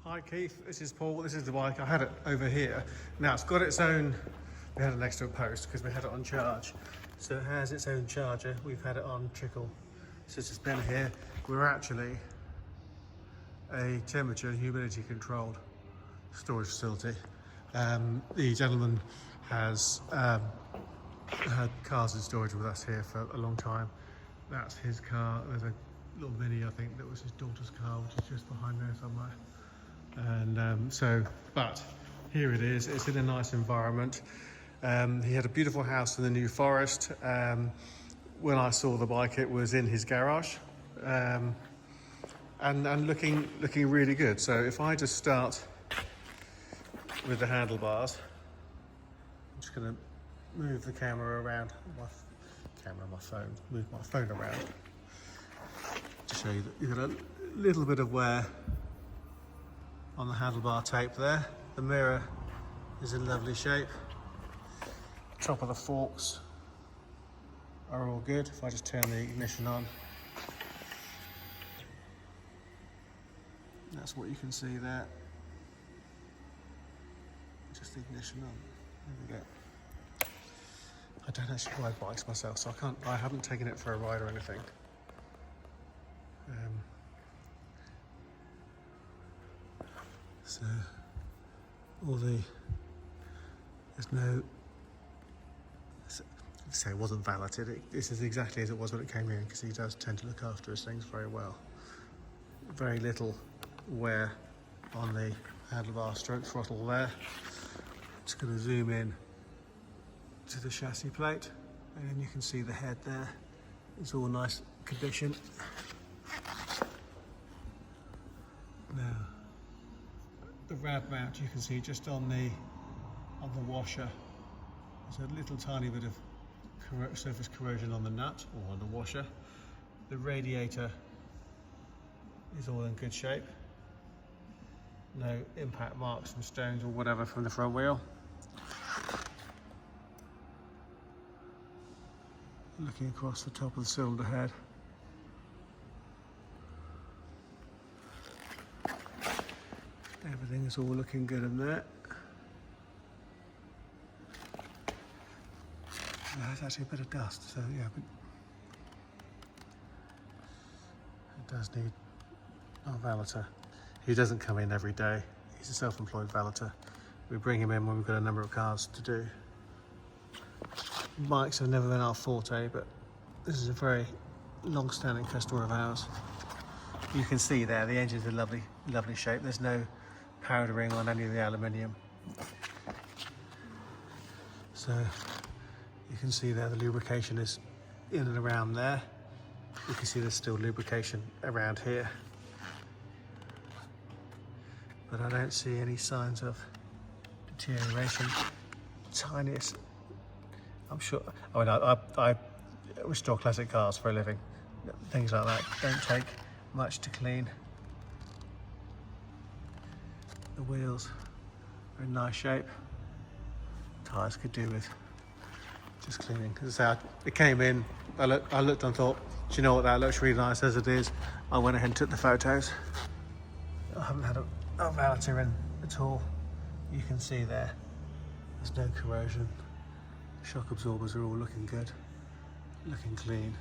Hi Keith, this is Paul, this is the bike. I had it over here. Now it's got its own, we had it next to a post because we had it on charge. So it has its own charger. We've had it on trickle since it's been here. We're actually a temperature and humidity controlled storage facility. The gentleman has had cars in storage with us here for a long time. That's his car. There's a little Mini, I think, that was his daughter's car, which is just behind there somewhere. And but here it is. It's in a nice environment. He had a beautiful house in the New Forest. When I saw the bike, it was in his garage, and looking really good. So if I just start with the handlebars, I'm just going to move the camera around. My phone. Move my phone around to show you that you've got a little bit of wear on the handlebar tape there. The mirror is in lovely shape. Top of the forks are all good. If I just turn the ignition on, that's what you can see there. Just the ignition on. There we go. I don't actually ride bikes myself, so I haven't taken it for a ride or anything. So there's no, say it wasn't valeted. This is exactly as it was when it came in, because he does tend to look after his things very well. Very little wear on the handlebar stroke throttle there. Just going to zoom in to the chassis plate, and then you can see the head there. It's all nice condition. Now, the rad mount, you can see just on the washer, there's a little tiny bit of surface corrosion on the nut or on the washer. The radiator is all in good shape. No impact marks from stones or whatever from the front wheel. Looking across the top of the cylinder head. Everything is all looking good in there. There's actually a bit of dust, so yeah, but it does need our valeter. He doesn't come in every day. He's a self-employed valeter. We bring him in when we've got a number of cars to do. Bikes have never been our forte, but this is a very long-standing customer of ours. You can see there, the engine's in lovely shape. There's no powdering on any of the aluminium. So you can see there the lubrication is in and around there. You can see there's still lubrication around here. But I don't see any signs of deterioration. Tiniest, I'm sure. I mean, I restore classic cars for a living. Things like that don't take much to clean. The wheels are in nice shape. Tyres could do with just cleaning. As I say, it came in, I looked and thought, do you know what, that looks really nice as it is. I went ahead and took the photos. I haven't had a valeter in at all. You can see there, there's no corrosion. Shock absorbers are all looking good, looking clean.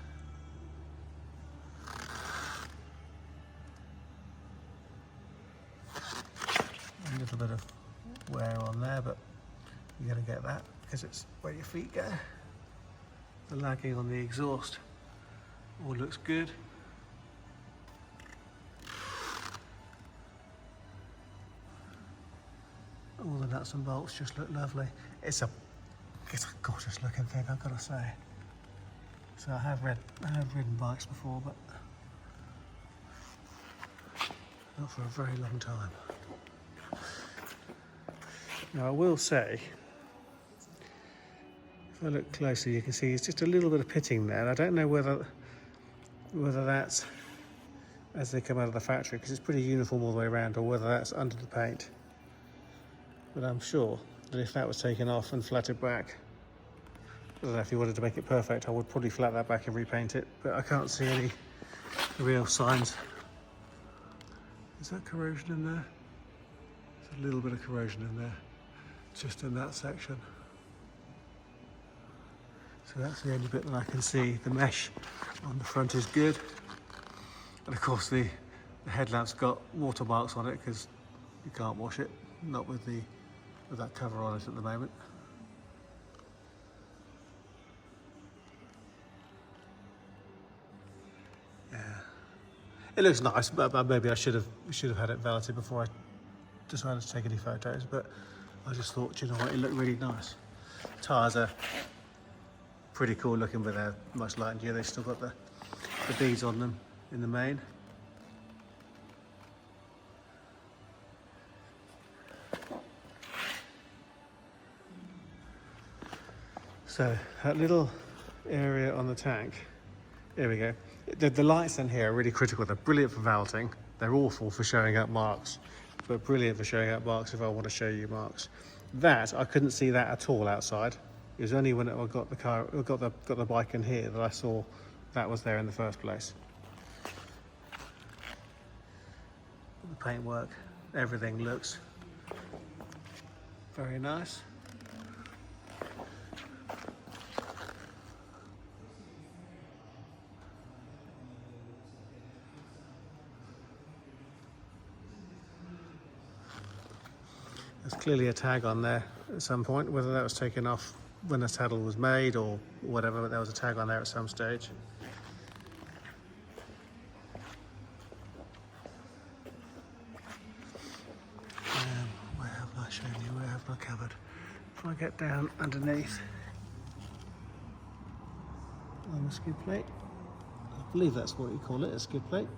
A little bit of wear on there, but you're going to get that because it's where your feet go. The lagging on the exhaust all looks good. All the nuts and bolts just look lovely. It's a gorgeous looking thing, I've got to say. So I have ridden bikes before, but not for a very long time. Now I will say, if I look closely, you can see it's just a little bit of pitting there. I don't know whether that's as they come out of the factory, because it's pretty uniform all the way around, or whether that's under the paint. But I'm sure that if that was taken off and flatted back, I don't know, if you wanted to make it perfect, I would probably flat that back and repaint it, but I can't see any real signs. Is that corrosion in there? There's a little bit of corrosion in there, just in that section. So that's the only bit that I can see. The mesh on the front is good. And of course the headlamp's got watermarks on it because you can't wash it, not with that cover on it at the moment. Yeah, it looks nice, but maybe I should have had it valeted before I decided to take any photos. But I just thought, you know what, it looked really nice. Tyres are pretty cool looking, but they're much lighter here. They've still got the beads on them in the main. So that little area on the tank, here we go. The lights in here are really critical. They're brilliant for valeting. They're awful for showing up marks, but brilliant for showing up marks if I want to show you marks. That, I couldn't see that at all outside. It was only when I got the bike in here that I saw that was there in the first place. The paintwork, everything looks very nice. There's clearly a tag on there at some point, whether that was taken off when the saddle was made or whatever, but there was a tag on there at some stage. Where have I shown you? Where have I covered? If I get down underneath on the skid plate, I believe that's what you call it, a skid plate.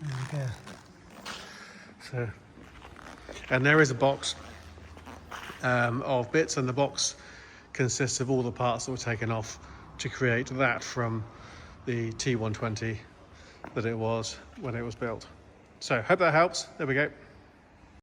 There we go. So, and there is a box of bits, and the box consists of all the parts that were taken off to create that from the T120 that it was when it was built. So, hope that helps. There we go.